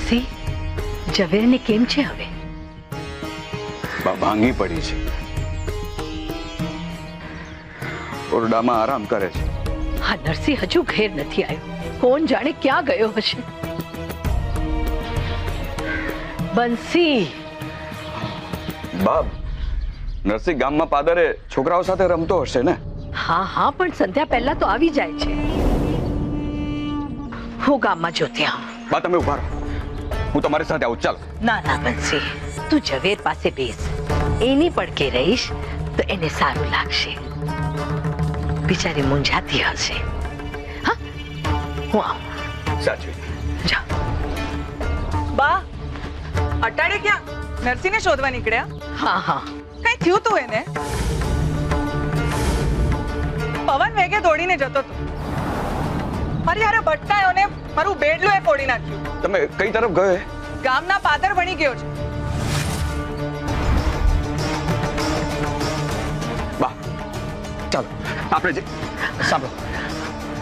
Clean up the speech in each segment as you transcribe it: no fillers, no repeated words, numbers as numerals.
નરસિંહ, ઝવેરને કેમ છે હવે? ભાંગી પડી છે, ઓરડામાં આરામ કરે છે. હા, નરસિંહ હજુ ઘેર નથી આવ્યો. કોણ જાણે ક્યાં ગયો હશે. બંસી, બાપ, નરસિંહ ગામમાં પાદરે છોકરાઓ સાથે રમતો હશે ને? હા હા, પણ સંધ્યા પહેલા તો આવી જાય છે. હું ગામમાં જોતી આવું. બા, તમે ઉભા રહો, હું તમારી સાથે આવું. ચાલ. ના ના બંસી, તું ઝવેર પાસે બેસ. એની પડકે રહીશ તો એને સારું લાગશે. બિચારી મૂંઝાતી હશે. હા, હું આવું. સાચવી. જા. બા, અટાડે ક્યાં? નરસિંહને શોધવા નીકળ્યા? હા હા. કઈ થયું તું એને? પવન વેગે દોડીને જતો હતો. મારી હારે ભટકાયો ને મારું બેડલું એ ફોડી નાખ્યું. તમે કઈ તરફ ગયો? ગામના પાદર વળી ગયો છે. બા, ચાલો આપણે સાંભળો,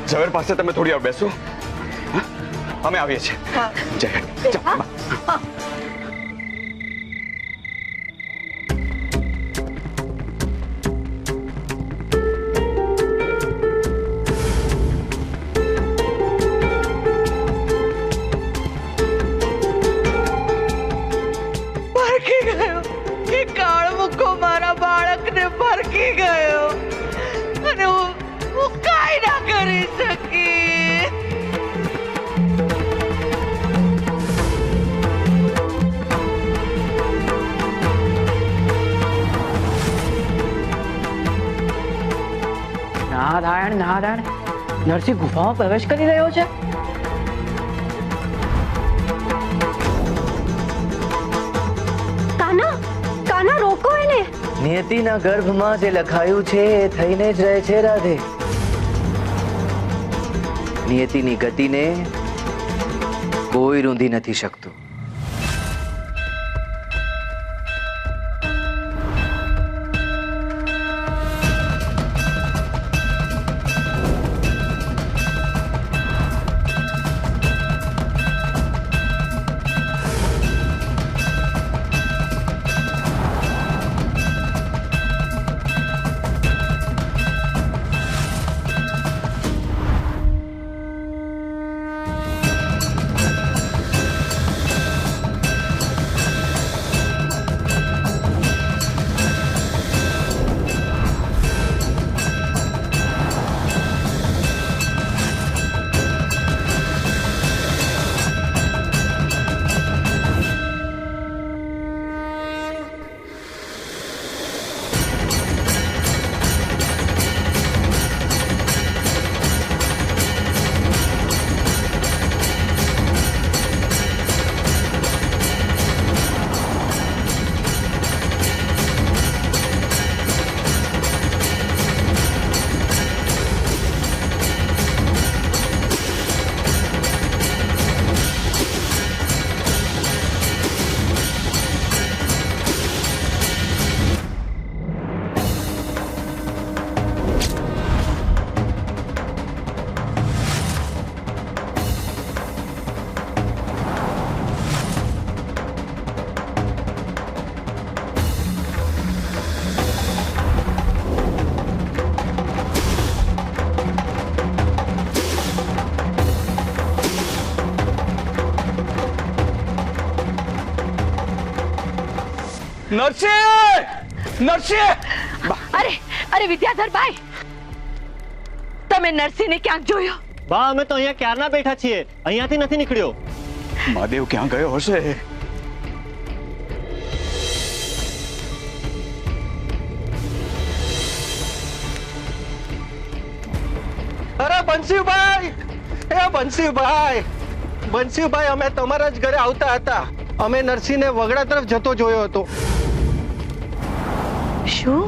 ઝવેર પાસે તમે થોડી વાર બેસો. અમે આવીએ છીએ. જય હિન્દ. ચાલ, બા. ભરકી ગયો. એ કાળમુખો મારા બાળકને ભરકી ગયો અને હું કાંઈ ના કરી શકી. નારાયણ નારાયણ, નરસિંહ ગુફામાં પ્રવેશ કરી રહ્યો છે. કાના, કાના રોકો એને. નિયતિના ગર્ભમાં જે લખાયું છે એ થઈને જ રહે છે રાધે. નિયતિની ગતિને કોઈ રૂંધી નથી શકતું. નરસિંહ! નરસિંહ! અરે અરે વિદ્યાધરભાઈ, તમે નરસિંહને ક્યાંક જોયો? બા, અમે તો અહીંયા ક્યારના બેઠા છીએ, અહીંયાથી નથી નીકળ્યો. મહાદેવ ક્યાં ગયો હશે? અરે બંસીભાઈ, એ બંસીભાઈ, બંસીભાઈ, અમે તમારા જ ઘરે આવતા હતા. અમે નરસિંહને વગડા તરફ જતો જોયો હતો. શું?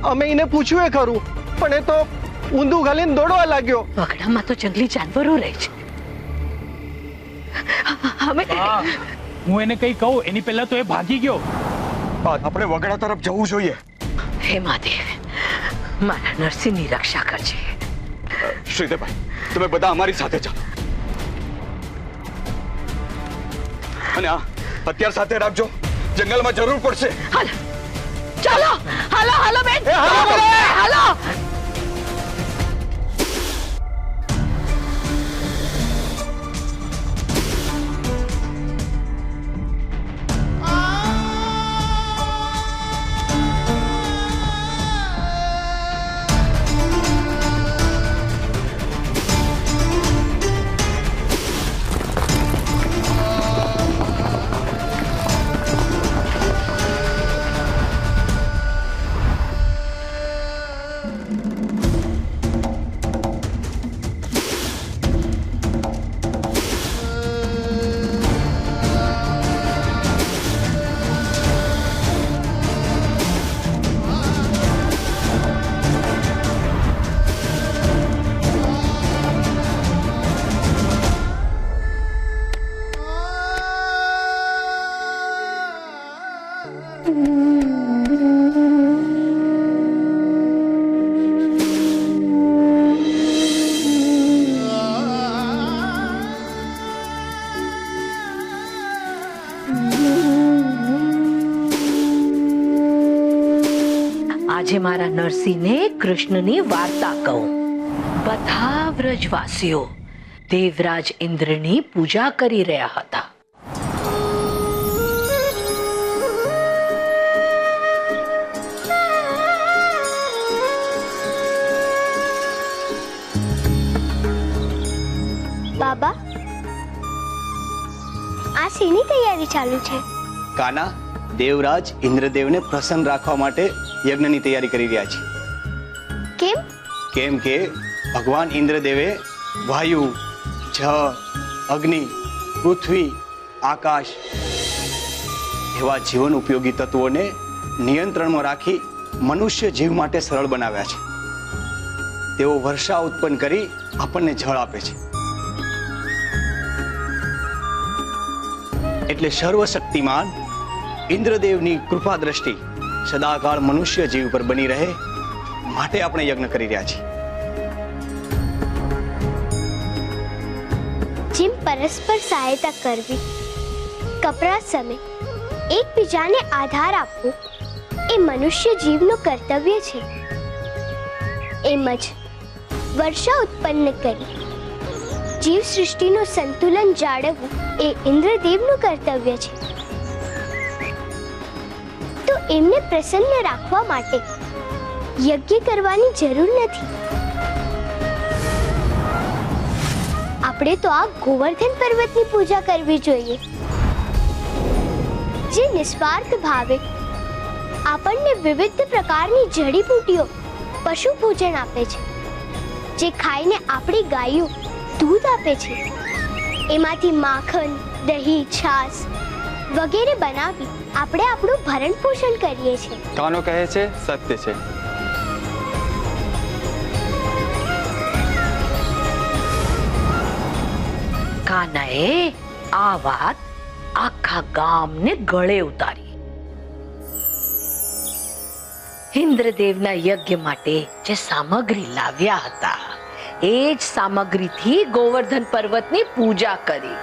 અમે એને પૂછ્યું ખરું, પણ એ તો ઊંધું ગાલીને દોડવા લાગ્યો. વગડામાં તો જંગલી જાનવરો રહે છે. અમે હું એને કઈ કહું એની પહેલા તો એ ભાગી ગયો. આપણે વગડા તરફ જવું જોઈએ. હે મહાદેવ, મારા નરસિંહની રક્ષા કરજે. શ્રીદેવભાઈ, તમે બધા અમારી સાથે ચાલો. અને આ હથિયાર સાથે રાખજો, જંગલમાં જરૂર પડશે. હાલો ચાલો, હાલો હાલો બેન, હાલો. આજે મારા નરસિંહને કૃષ્ણની વાર્તા કહું. બધા વ્રજવાસીઓ દેવરાજ ઇન્દ્રની પૂજા કરી રહ્યા હતા. બાબા, આ શેની તૈયારી ચાલુ છે? કાના, દેવરાજ ઇન્દ્રદેવને પ્રસન્ન રાખવા માટે યજ્ઞની તૈયારી કરી રહ્યા છે. કેમ? કેમ કે ભગવાન ઇન્દ્રદેવે વાયુ, જળ, અગ્નિ, પૃથ્વી, આકાશ એવા જીવન ઉપયોગી તત્વોને નિયંત્રણમાં રાખી મનુષ્ય જીવ માટે સરળ બનાવ્યા છે. તેઓ વર્ષા ઉત્પન્ન કરી આપણને જળ આપે છે. એટલે સર્વશક્તિમાન ઇન્દ્રદેવની કૃપા દ્રષ્ટિ સદાકાળ મનુષ્ય જીવ પર બની રહે માટે આપણે યજ્ઞ કરી રહ્યા છીએ. જેમ પરસ્પર સહાયતા કરવી, કપરા સમય એકબીજાને આધાર આપવો એ મનુષ્ય જીવનું કર્તવ્ય છે, એમ જ વર્ષા ઉત્પન્ન કરી જીવ સૃષ્ટિનું સંતુલન જાળવવું એ ઇન્દ્રદેવનું કર્તવ્ય છે. તો એમને પ્રસન્ન રાખવા માટે યજ્ઞ કરવાની જરૂર નથી. આપણે તો આ ગોવર્ધન પર્વતની પૂજા કરવી જોઈએ, જે નિસ્વાર્થ ભાવે આપણને વિવિધ પ્રકારની જડીબુટ્ટીઓ પશુ ભોજન આપે છે, જે ખાઈને આપણી ગાયો દૂધ આપે છે. એમાંથી માખણ, દહીં, છાશ વગેરે બનાવી આપણે આપણું ભરણ પોષણ કરીએ છીએ. કાનો કહે છે સત્ય છે. કાનાએ આ વાત આખા ગામને ગળે ઉતારી. ઇન્દ્રદેવના યજ્ઞ માટે જે સામગ્રી લાવ્યા હતા એ જ સામગ્રીથી ગોવર્ધન પર્વતની પૂજા કરી.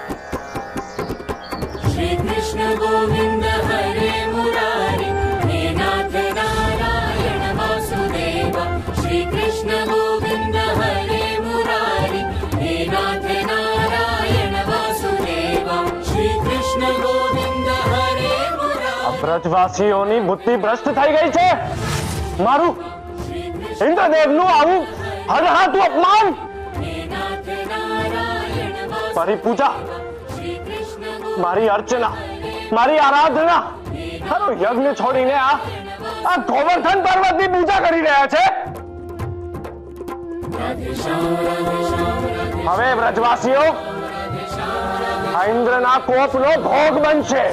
શ્રી કૃષ્ણ ગોવિંદ હરે મુરારી હે નાથ નારાયણ વાસુદેવ. શ્રી કૃષ્ણ ગોવિંદ હરે મુરારી હે નાથ નારાયણ વાસુદેવ. શ્રી કૃષ્ણ ગોવિંદ હરે મુરારી. વ્રજવાસીઓની બુદ્ધિ ભ્રષ્ટ થઈ ગઈ છે. મારું ઇન્દ્રદેવનું આવું હરહાતું અપમાન, મારી પૂજા, મારી અર્ચના, મારી આરાધના, મારો યજ્ઞ છોડીને આ ગોવર્ધન પર્વતની પૂજા કરી રહ્યા છે. હવે વ્રજવાસીઓ આ ઇન્દ્રના કોપનો ભોગ બનશે.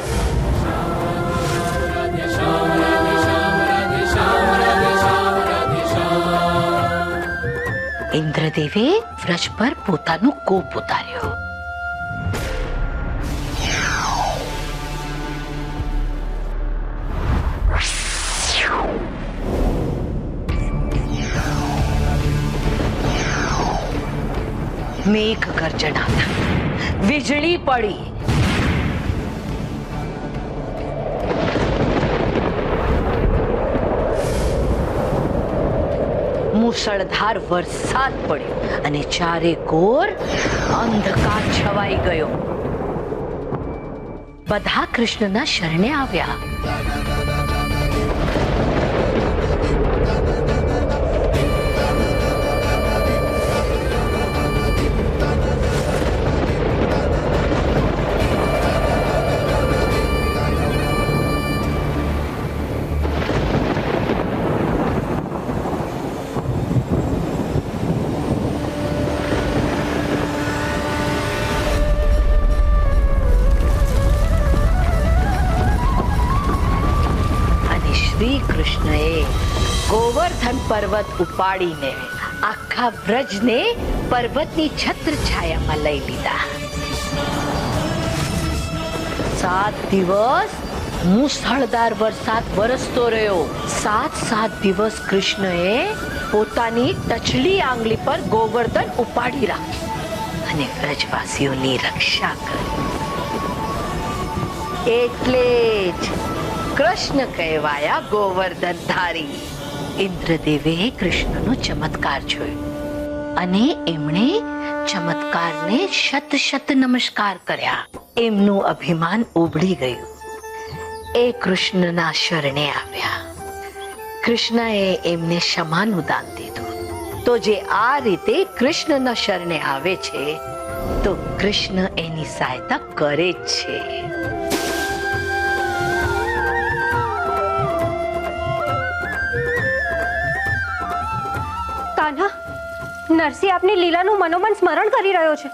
ઇન્દ્રદેવે વ્રજ પર પોતાનો કોપ ઉતાર્યો. મેઘ ગર્જના થઈ, વીજળી પડી, મુસળધાર વરસાદ પડ્યો અને ચારે કોર અંધકાર છવાઈ ગયો. બધા કૃષ્ણના શરણે આવ્યા. શ્રી કૃષ્ણએ ગોવર્ધન પર્વત ઉપાડીને આખા વ્રજને પર્વતની છત્ર છાયામાં લઈ લીધા. 7 દિવસ મુસળધાર વરસાદ વરસતો રહ્યો. 7 દિવસ કૃષ્ણએ પોતાની ટચલી આંગળી પર ગોવર્ધન ઉપાડી રાખ્યું અને વ્રજવાસીઓની રક્ષા કરી. એટલે જ કૃષ્ણ કહેવાયા ગોવર્ધન ધારી. ઇન્દ્રદેવે કૃષ્ણનો ચમત્કાર જોયો અને એમણે ચમત્કારને શત નમસ્કાર કર્યા. એમનું અભિમાન ઉભડી ગયું. એ કૃષ્ણના શરણે આવ્યા. કૃષ્ણએ એમને ક્ષમાનું દાન દીધું. તો જે આ રીતે કૃષ્ણના શરણે આવે છે તો કૃષ્ણ એની સહાયતા કરે જ છે. કાન્હા, નરસિંહ આપની લીલાનું મનોમન સ્મરણ કરી રહ્યો છે.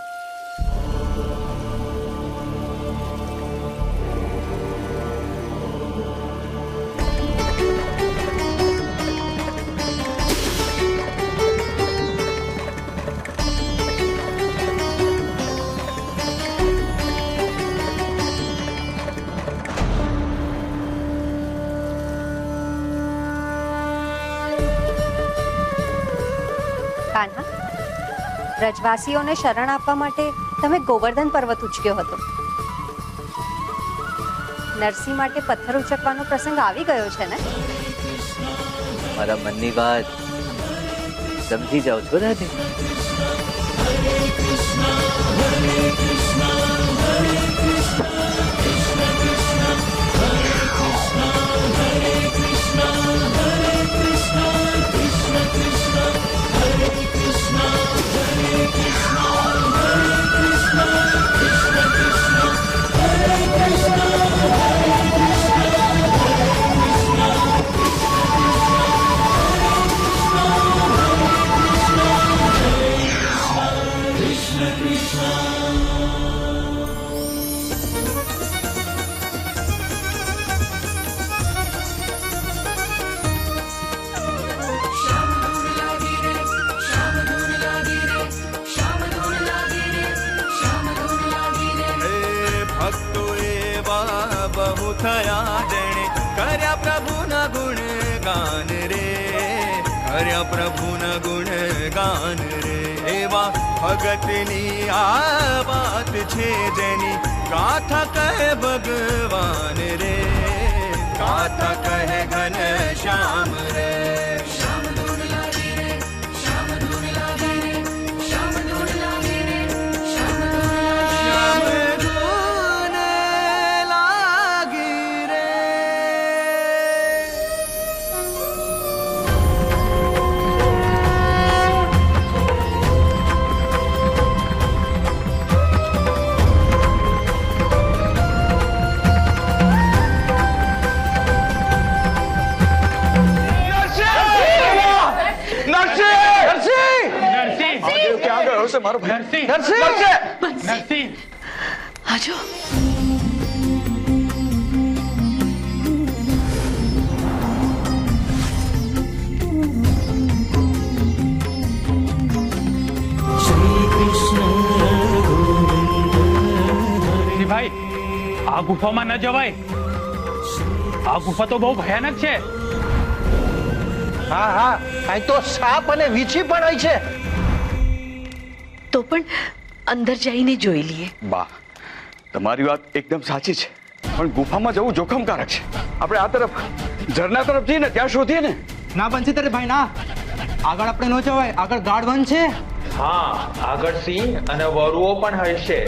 કાન્હા, વ્રજવાસીઓને શરણ આપવા માટે તમે ગોવર્ધન પર્વત ઉચક્યો હતો. નરસિંહ માટે પથ્થર ઉચકવાનો પ્રસંગ આવી ગયો છે ને? મારા મનની વાત સમજી જાઓ છો દાદી? પ્રભુના ગુણ ગાન રે. એવા ભગતની આ વાત છે જેની ગાથા કહે ભગવાન રે. ગાથા કહે ઘન શ્યામ રે. મારો ભાઈ નરસિંહ, આજો. ભાઈ, આ ગુફામાં ન જવાય. આ ગુફા તો બહુ ભયાનક છે. હા હા, અહીં તો સાપ અને વીછી પણ હોય છે. તો પણ અંદર જઈને જોઈ લઈએ. બા, તમારી વાત એકદમ સાચી છે, પણ ગુફામાં જવું જોખમકારક છે. આપણે આ તરફ ઝરણા તરફ જઈએ ને ત્યાં શોધીએ ને. ના બનશે તારે ભાઈ, ના. આગળ આપણે ન જવાય, આગળ ગાર્ડ વન છે. હા, આગળ સિંહ અને વરુઓ પણ હશે.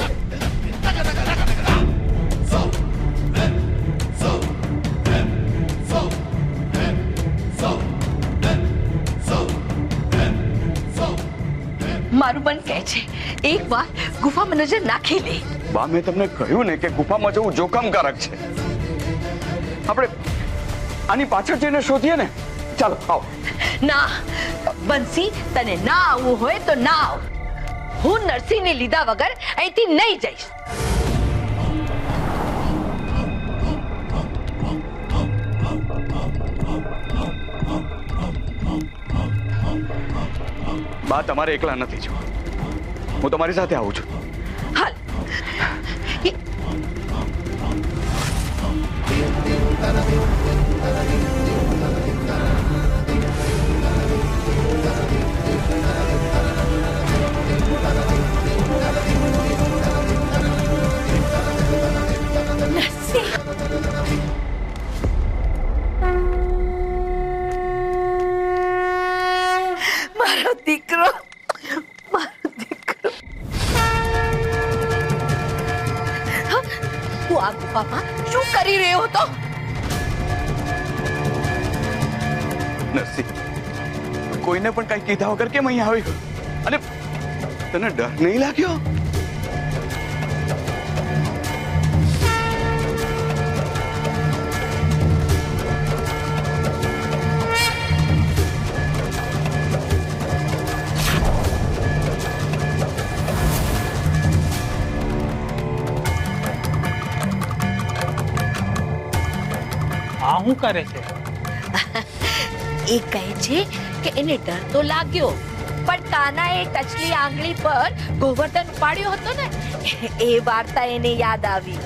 મારું મન કહે છે એક વાર ગુફામાં નજર નાખી લે. બા, મેં તમને કહ્યું ને કે ગુફામાં જવું જોખમકારક છે. આપણે આની પાછળ જઈને શોધીએ ને. ચાલો આવો. ના બંસી, તને ના આવવું હોય તો ના આવ. હું નરસિંહને લીધા વગર અહીંથી નહીં જઈશ. બા, તમારે એકલા નથી જવા. હું તમારી સાથે આવું છું. હાલ. મારો દીકરો, મારો દીકરો. તું આ ગુફામાં શું કરી રહ્યો હતો? નરસિંહ, કોઈને પણ કઈ કીધા વગર કેમ અહીંયા આવી? અને તને ડર નહીં લાગ્યો? આ શું કરે છે? એ કહે છે કે એને ડર તો લાગ્યો, પણ કાનાએ ટચલી આંગળી પર ગોવર્ધન પાડ્યો હતો ને, એ વાર્તા એને યાદ આવી.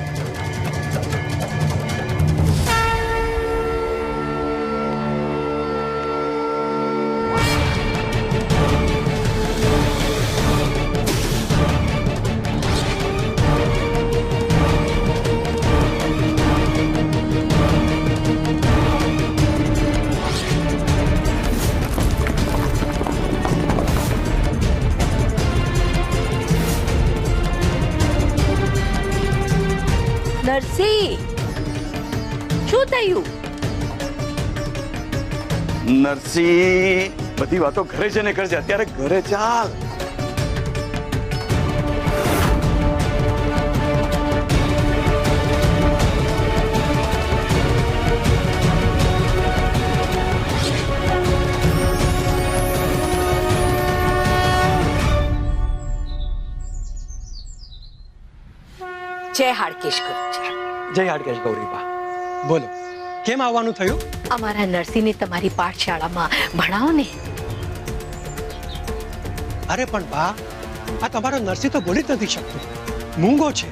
નરસિંહ, શું થયું? નરસિંહ, બધી વાતો ઘરે જઈને કરજે. અત્યારે ઘરે ચાલ. જય હાડકેશ ગુરુજી. જય હાડકેશ ગૌરીબા. બોલો, કેમ આવવાનું થયું? અમારા નરસિંહને તમારી પાઠશાળામાં ભણાવો ને. અરે પણ બા, આ તમારો નરસિંહ તો બોલી જ નથી શકતો, મૂંગો છે.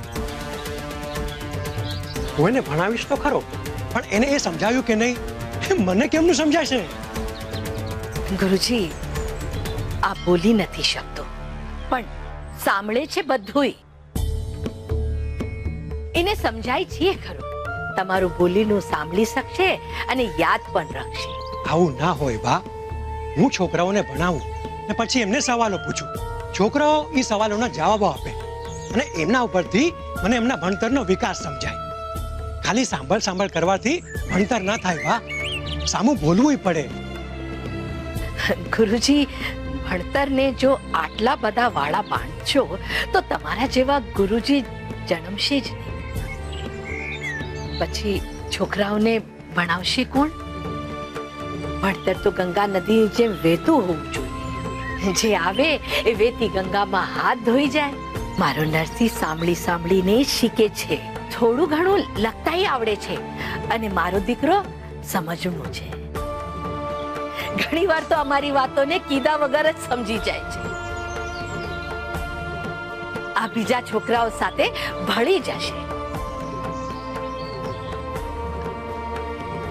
હું એને ભણાવીશ તો ખરો, પણ એને એ સમજાવ્યું કે નહીં, મને કેમનું સમજાશે? ગુરુજી, આ બોલી નથી શકતો, પણ સાંભળે છે બધુંય. એને સમજાય છે ખરું. તમારું બોલીનું સાંભળી શકશે અને યાદ પણ રાખશે. આવું ના હોય બા. હું છોકરાઓને ભણાવું ને પછી એમને સવાલો પૂછું, છોકરાઓ એ સવાલોના જવાબો આપે અને એમના ઉપરથી મને એમના ભણતરનો વિકાસ સમજાય. ખાલી સાંભળ કરવાથી ભણતર ના થાય બા, સામું બોલવું પડે. ગુરુજી, ભણતરને જો આટલા બધા વાળા બાંધશો તો તમારા જેવા ગુરુજી જન્મશે જ નહીં. પછી છોકરાઓને ભણાવશે કોણ? ભણતર તો ગંગા નદી જેમ વહેતું હોવું જોઈએ. જે આવે એ વેતી ગંગામાં હાથ ધોઈ જાય. મારો નરસિંહ સાંભળીને શીખે છે, થોડું ઘણું લખતાય આવડે છે, અને મારો દીકરો સમજણો છે. ઘણી વાર તો અમારી વાતોને કીધા વગર જ સમજી જાય છે. આ બીજા છોકરાઓ સાથે ભળી જશે.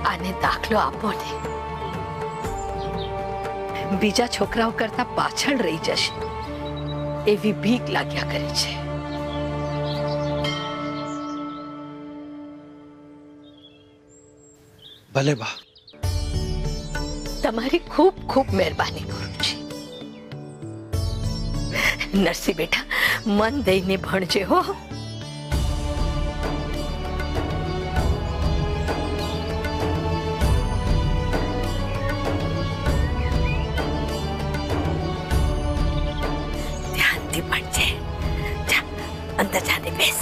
આને દાખલો આપો ને, બીજા છોકરાઓ કરતા પાછળ રહી જશે એવી ભીખ લાગ્યા કરે છે. ભલે બા. તમારી ખૂબ ખૂબ મહેરબાની કરું છું. નરસિંહ બેટા, મન દઈને ભણજે હો. ધ્યાનથી ભણજે. જા અંદર જાને બેસ.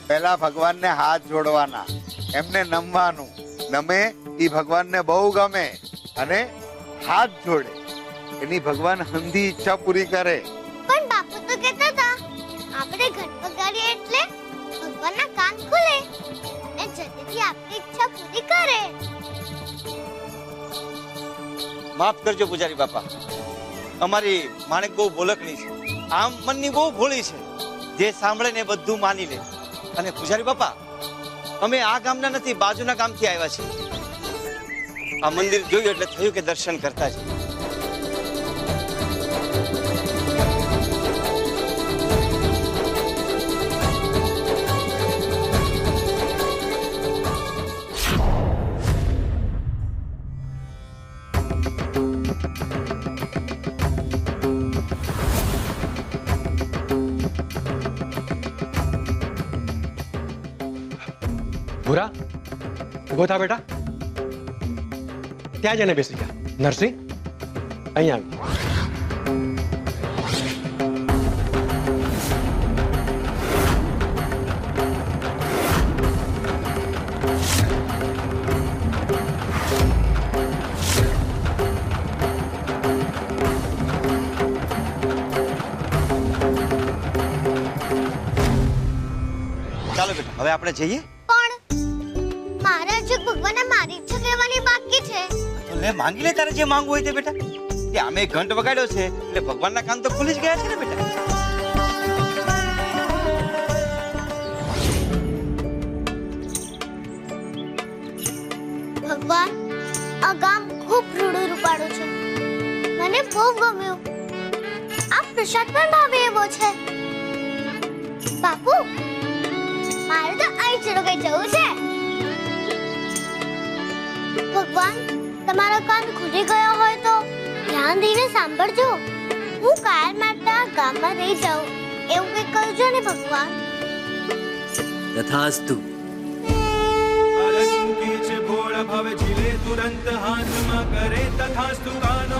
પહેલા ભગવાનને હાથ જોડવાના, એમને નમવાનું. નમે ઈ ભગવાનને બહુ ગમે અને હાથ જોડે એની ભગવાન હંધી ઈચ્છા પૂરી કરે. પણ બાપુ તો કહેતા હતા આપણે ઘટ વગાડીએ એટલે ભગવાનના કાન ખુલે અને જલ્દીથી આપણી ઈચ્છા પૂરી કરે. માફ કરજો પૂજારી બાપા, અમારી માણેક બહુ બોલકણી છે, આમ મનની બહુ ભોળી છે, જે સાંભળે ને બધું માની લે. અને પૂજારી બાપા, અમે આ ગામના નથી, બાજુના ગામથી આવ્યા છીએ. આ મંદિર જોયું એટલે થયું કે દર્શન કરતા જ. ભૂરા, ઉભો થા બેટા. ત્યાં જઈને બેસી જા. નરસિંહ, અહીંયા આવી. ચાલો બેટા, હવે આપણે જઈએ. ભગવાને મારી ઈચ્છા કહેવાની બાકી છે. તો લે, માંગી લે તારે જે માંગવું હોય તે બેટા. કે આમે ઘંટ વગાડ્યો છે એટલે ભગવાનના કાન તો ખુલી જ ગયા છે ને બેટા. ભગવાન, આ ગામ ખૂબ રૂડું રૂપાળું છે, મને બહુ ગમ્યું. આ પ્રસાદ પણ ભાવે એવો છે. બાપુ, મારે તો અહીં જ રોકાઈ જવું છે. ભગવાન, તમારો કાન ખુલી ગયો હોય તો ધ્યાન દઈને સાંભળજો. હું કાયમ માટે આ ગામમાં રહી જાઉં એવું કંઈક કરજો ને ભગવાન. તથાસ્તુ. ભોળ ભવ ઝીલે તુરંત હાથમાં કરે તથાસ્તુ કાનો